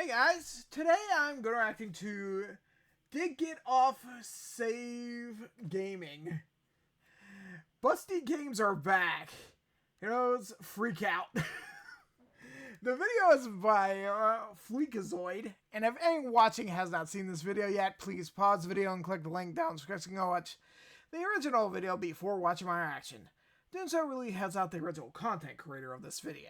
guys, today I'm going to reacting to Did Get Off Save Gaming. BUSTY games are back. Heroes freak out. The video is by FLEEKAZOID, and if anyone watching has not seen this video yet, please pause the video and click the link down so you can go watch the original video before watching my reaction. Doing so really helps out the original content creator of this video.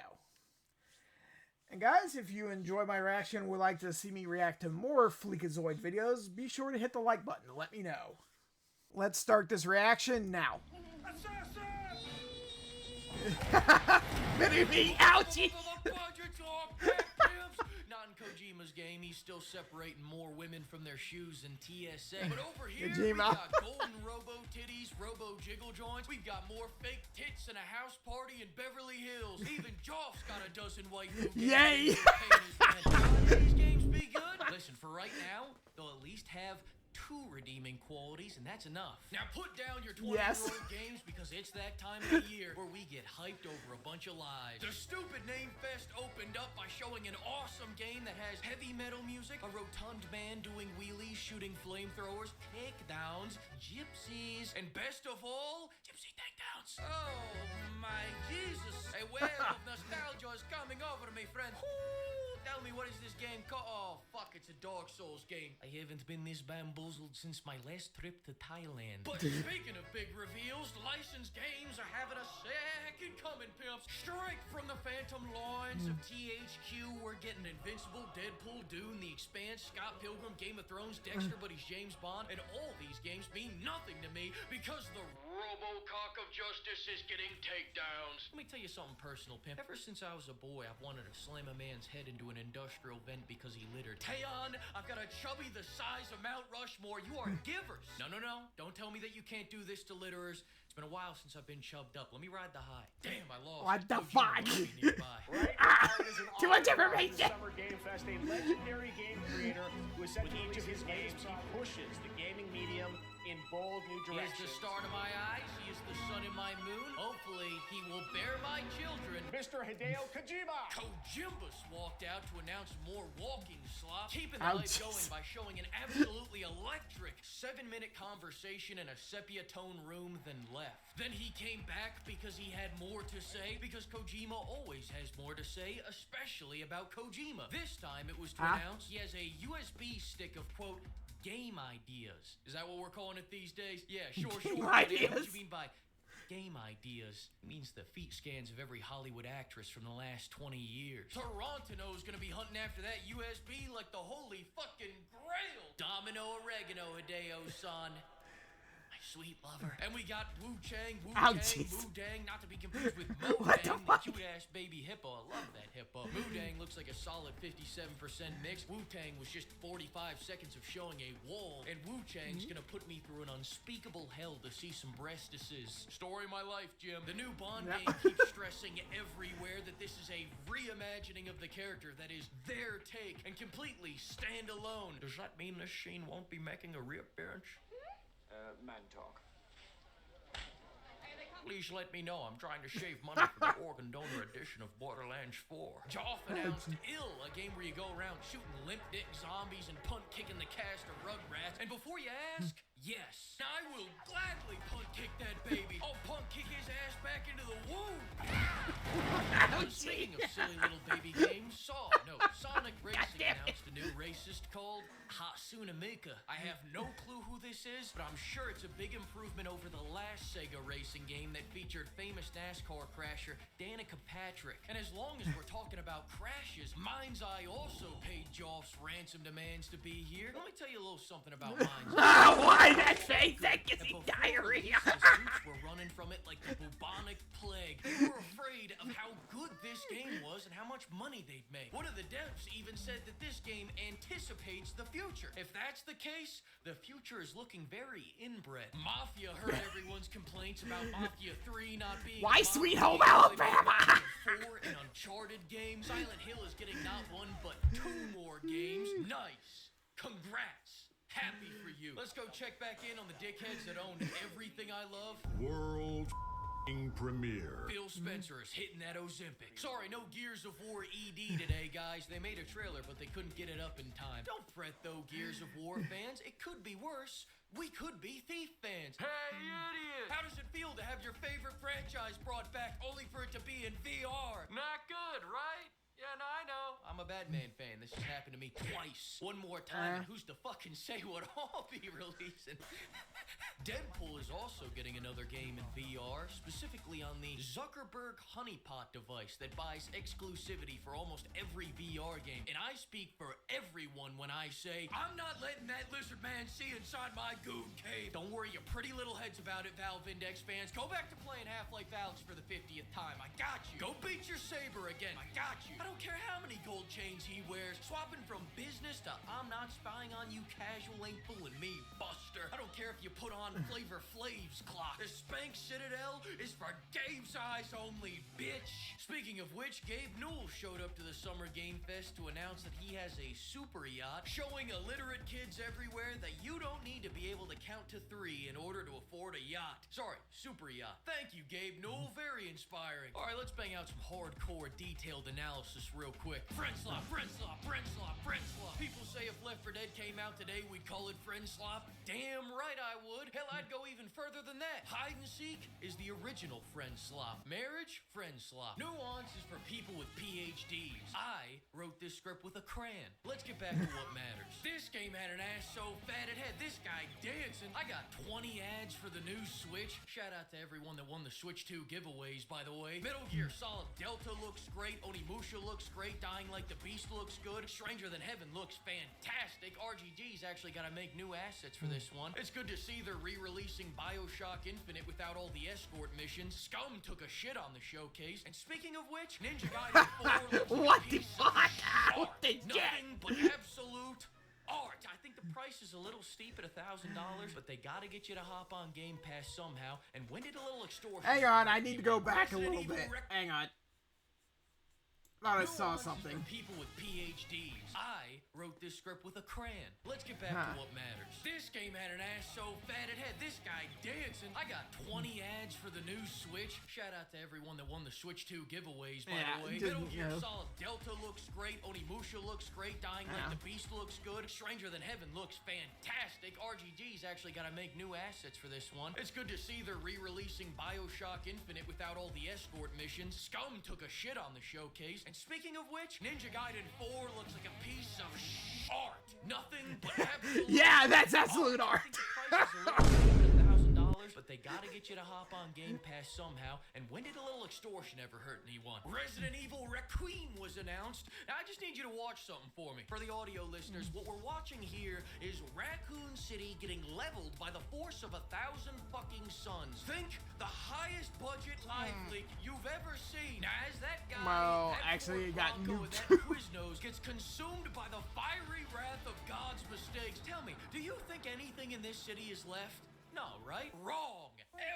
And guys, if you enjoy my reaction and would like to see me react to more FLEEKAZOID videos, be sure to hit the like button to let me know. Let's start this reaction now. Mini-me, ouchie! Not in Kojima's game, he's still separating more women from their shoes than TSA. But over here, Kojima. we got golden robo-titties, robo-jiggle joints. We've got more fake tits than a house party in Beverly Hills. Even Geoff's got a dozen waifu games. Yay! These games be good? Listen, for right now, they'll at least have 2 redeeming qualities, and that's enough. Now put down your 20-year-old games, because it's that time of the year where we get hyped over a bunch of lies. The stupid Name Fest opened up by showing an awesome game that has heavy metal music, a rotund man doing wheelies, shooting flamethrowers, takedowns, gypsies, and best of all, gypsy takedowns. Oh my Jesus! A wave of nostalgia is coming over me, friend. Tell me, what is this game called? Oh, fuck, it's a Dark Souls game. I haven't been this bamboozled since my last trip to Thailand. But speaking of big reveals, licensed games are having a second coming, pimps. Straight from the phantom lines of THQ, we're getting Invincible, Deadpool, Dune, The Expanse, Scott Pilgrim, Game of Thrones, Dexter, but he's James Bond, and all these games mean nothing to me because the Robocock of Justice is getting takedowns. Let me tell you something personal, pimp. Ever since I was a boy, I've wanted to slam a man's head into an industrial vent because he littered. Taeyeon, I've got a chubby the size of Mount Rushmore. You are givers. No. Don't tell me that you can't do this to litterers. It's been a while since I've been chubbed up. Let me ride the high. Damn, I lost. What the fuck? Too much information. Summer Game Fest, a legendary game creator who has said each of his games he pushes the gaming medium in bold new directions. He is the star to my eyes. He is the sun in my moon. Hopefully, he will bear my children. Mr. HIDEO Kojima. Kojimbus walked out to announce more walking slop, keeping the light going by showing an absolutely electric 7-minute conversation in a sepia-tone room, then left. Then he came back because he had more to say, because Kojima always has more to say, especially about Kojima. This time it was to announce he has a USB stick of, quote, game ideas. Is that what we're calling it these days? Yeah, sure. What do you mean by game ideas? It means the feet scans of every Hollywood actress from the last 20 years. Toronto's gonna be hunting after that USB like the holy fucking grail. Domino oregano, Hideo-san. My sweet lover. And we got Wu-Chang, Wu-Dang, not to be confused with Mo-Dang, the cute-ass baby hippo. I love that hippo. Wu-Dang looks like a solid 57% mix. Wu-Tang was just 45 seconds of showing a wall, and Wu-Chang's gonna put me through an unspeakable hell to see some breastises. Story of my life, Jim. The new Bond game keeps stressing everywhere that this is a reimagining of the character that is their take and completely standalone. Does that mean this Sheen won't be making a reappearance? Man talk. Please let me know. I'm trying to shave money for the organ donor edition of Borderlands 4. Geoff announced Ill, a game where you go around shooting limp dick zombies and punt kicking the cast of Rugrats. And before you ask, yes, I will gladly punt kick that baby. I'll punt kick his ass back into the womb. Speaking of silly little baby games, Sonic Racing announced a new racist called Hatsune Miku. I have no clue who this is, but I'm sure it's a big improvement over the last Sega racing game that featured famous NASCAR crasher Danica Patrick. And as long as we're talking about crashes, Mind's Eye also paid Geoff's ransom demands to be here. Let me tell you a little something about Mind's Eye. Why that face? That gives me diarrhea. The suits were running from it like the bubonic plague. They were afraid of how good this game was and how much money they'd make. One of the devs even said that this game anticipates the future. If that's the case, the future is looking very inbred. Mafia heard everyone's complaints about Mafia 3 not being Why Sweet Home Alabama? 4 and Uncharted games. Silent Hill is getting not 1 but 2 more games. Nice. Congrats. Happy for you. Let's go check back in on the dickheads that own everything I love. World premiere. Phil Spencer is hitting that Ozempic. Sorry, no Gears of War ED today, guys. They made a trailer, but they couldn't get it up in time. Don't fret, though, Gears of War fans. It could be worse. We could be Thief fans. Hey, idiot! How does it feel to have your favorite franchise brought back only for it to be in VR? Not good, right? Yeah, no, I know. I'm a Batman fan. This has happened to me twice. One more time, and who's to fucking say what I'll be releasing? Deadpool is also getting another game in VR, specifically on the Zuckerberg honeypot device that buys exclusivity for almost every VR game. And I speak for everyone when I say, I'm not letting that lizard man see inside my goon cave. Don't worry your pretty little heads about it, Valve Index fans. Go back to playing Half-Life Alyx for the 50th time. I got you. Go beat your saber again. I got you. I don't care how many gold chains he wears. Swapping from business to I'm not spying on you casual ain't fooling me, Buster. I don't care if you put on Flavor Flav's clock. The Spank Citadel is for Gabe's eyes only, bitch. Speaking of which, Gabe Newell showed up to the Summer Game Fest to announce that he has a super yacht, showing illiterate kids everywhere that you don't need to be able to count to 3 in order to afford a yacht. Sorry, super yacht. Thank you, Gabe Newell. Very inspiring. All right, let's bang out some hardcore detailed analysis real quick. Friend slop, friend slop, friend slop, friend slop. People say if Left 4 Dead came out today, we'd call it friend slop. Damn right I would. Hell, I'd go even further than that. Hide and seek is the original friend slop. Marriage, friend slop. Nuance is for people with PhDs. I wrote this script with a crayon. Let's get back to what matters. This game had an ass so fat it had this guy dancing. I got 20 ads for the new Switch. Shout out to everyone that won the Switch 2 giveaways, by the way. Metal Gear Solid Delta looks great. Onimusha looks great. Dying Like the Beast looks good. Stranger Than Heaven looks fantastic. RGG's actually got to make new assets for this one. It's good to see they're re-releasing BioShock Infinite without all the escort missions. Scum took a shit on the showcase. And speaking of which, Ninja Gaiden 4 looks What like a the piece fuck? of What art. the Nothing but absolute art. I think the price is a little steep at $1,000, but they gotta get you to hop on Game Pass somehow. And when did a little extortion? Hang on, I need to go back a Resident little Evil bit. Hang on. Thought I saw Nuance is something. for people with PhDs. I wrote this script with a crayon. Let's get back to what matters. This game had an ass so fat it had this guy dancing. I got 20 ads for the new Switch. Shout out to everyone that won the Switch 2 giveaways, by the way. Metal Gear Solid Delta looks great. Onimusha looks great. Dying Like the Beast looks good. Stranger Than Heaven looks fantastic. RGG's actually got to make new assets for this one. It's good to see they're re-releasing BioShock Infinite without all the escort missions. Scum took a shit on the showcase. And speaking of which, Ninja Gaiden 4 looks like a piece of art. Nothing but absolute Yeah, that's absolute art. I think the price is a little steep at $1,000, but they gotta get you to hop on Game Pass somehow. And when did a little extortion ever hurt anyone? Resident Evil Requiem was announced. Now I just need you to watch something for me. For the audio listeners, what we're watching here is Raccoon City getting leveled by the force of 1,000 fucking suns. Think the highest budget live leak you've ever seen. Now, as that guy, Well, that actually, Ford it got Bronco nuked. and that Quiznos gets consumed by the fiery wrath of God's mistakes. Tell me, do you think anything in this city is left? No, right? Wrong.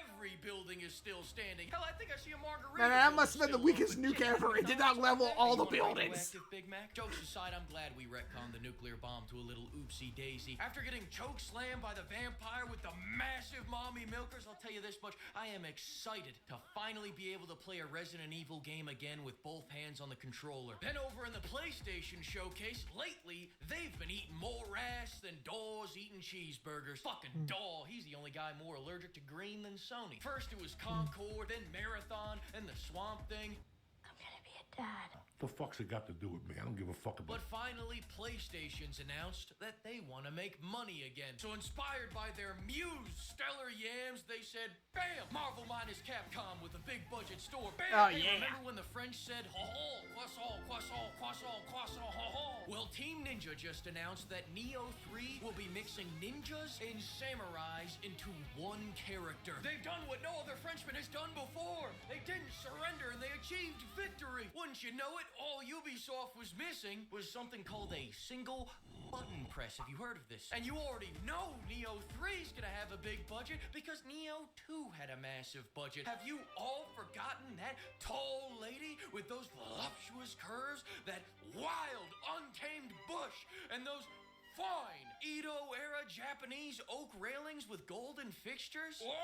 Every building is still standing. Hell, I think I see a margarita. Man, that must have been the still weakest open. nuke Shit, ever. It did not level Hey, all you the want a buildings. radioactive Big Mac? Jokes aside, I'm glad we retconned the nuclear bomb to a little oopsie daisy. After getting choke slammed by the vampire with the massive mommy milkers, I'll tell you this much, I am excited to finally be able to play a Resident Evil game again with both hands on the controller. Then over in the PlayStation showcase, lately, they've been eating more ass than Dawes eating cheeseburgers. Fucking Daw, he's the only guy more allergic to green than Sony. First it was Concord, then Marathon, and the Swamp Thing. I'm gonna be a dad. The fuck's it got to do with me? I don't give a fuck about. But finally, PlayStation's announced that they want to make money again. So inspired by their muse, Stellar Yams, they said, bam, Marvel minus Capcom with a big budget store. Bam, Oh, hey, yeah. remember when the French said, ho ho, croissant, croissant, croissant, croissant, ho ho? Well, Team Ninja just announced that Neo 3 will be mixing ninjas and samurais into one character. They've done what no other Frenchman has done before. They didn't surrender and they achieved victory. Wouldn't you know it? All Ubisoft was missing was something called a single button press. Have you heard of this? And you already know Neo 3's gonna have a big budget because Neo 2 had a massive budget. Have you all forgotten that tall lady with those voluptuous curves, that wild, untamed bush, and those fine Edo-era Japanese oak railings with golden fixtures? Whoa,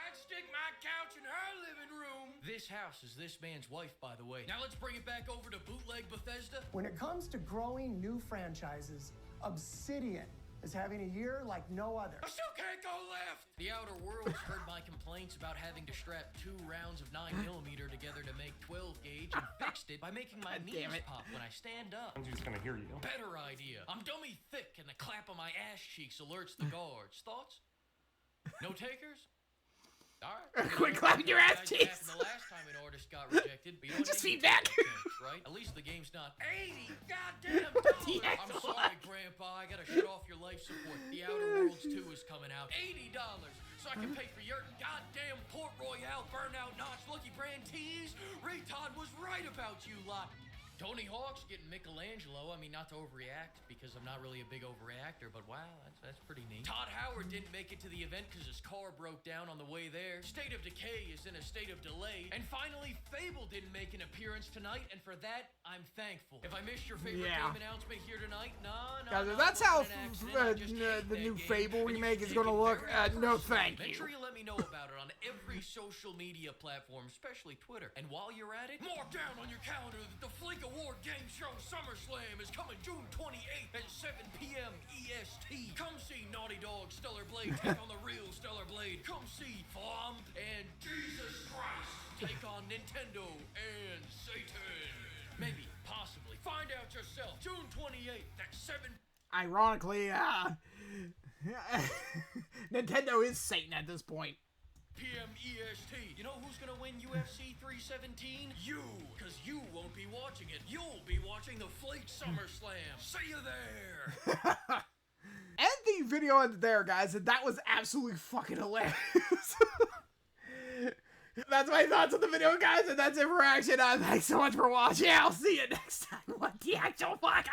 that's stick my couch in her living room. This house is this man's wife, by the way. Now let's bring it back over to bootleg Bethesda. When it comes to growing new franchises, Obsidian is having a year like no other. I still can't go left. The Outer Worlds heard my complaints about having to strap 2 rounds of 9mm together to make 12 gauge and fixed it by making my knees pop when I stand up. I'm just gonna hear you. Better idea. I'm dummy thick and the clap on my ass cheeks alerts the guards. Thoughts? No takers? Alright. Quit clapping your ass cheeks. The last time an artist got rejected, but you don't Just need feedback. to take that chance, right? At least the game's not 80 goddamn dollars. Yeah, I'm so sorry, Grandpa. I gotta shut off your life support. The Outer Worlds 2 is coming out. $80, so I can pay for your goddamn Port Royale burnout notch Lucky Brand tees. Retard was right about you lot. Tony Hawk's getting Michelangelo. I mean, not to overreact, because I'm not really a big overreactor, but wow, that's pretty neat. Todd Howard didn't make it to the event because his car broke down on the way there. State of Decay is in a state of delay. And finally, Fable didn't make an appearance tonight, and for that, I'm thankful. If I missed your favorite game announcement here tonight, no, Guys, if that's how the new Fable remake is gonna look, no thank Make you. sure you let me know about it on every social media platform, especially Twitter. And while you're at it, mark down on your calendar that the Fleek Award Game Show SummerSlam is coming June 28th at 7 p.m. EST. Come see Naughty Dog Stellar Blade take on the real Stellar Blade. Come see Flomp and Jesus Christ take on Nintendo and Satan. Maybe, possibly. Find out yourself. June 28th at 7 Ironically, Nintendo is Satan at this point. p.m. EST. You know who's gonna win UFC 317? You! Because you won't be watching it. You'll be watching the Fleek SummerSlam. See you there! And the video ended there, guys, and that was absolutely fucking hilarious. That's my thoughts on the video, guys, and that's it for action. Thanks so much for watching. I'll see you next time. What the actual fuck?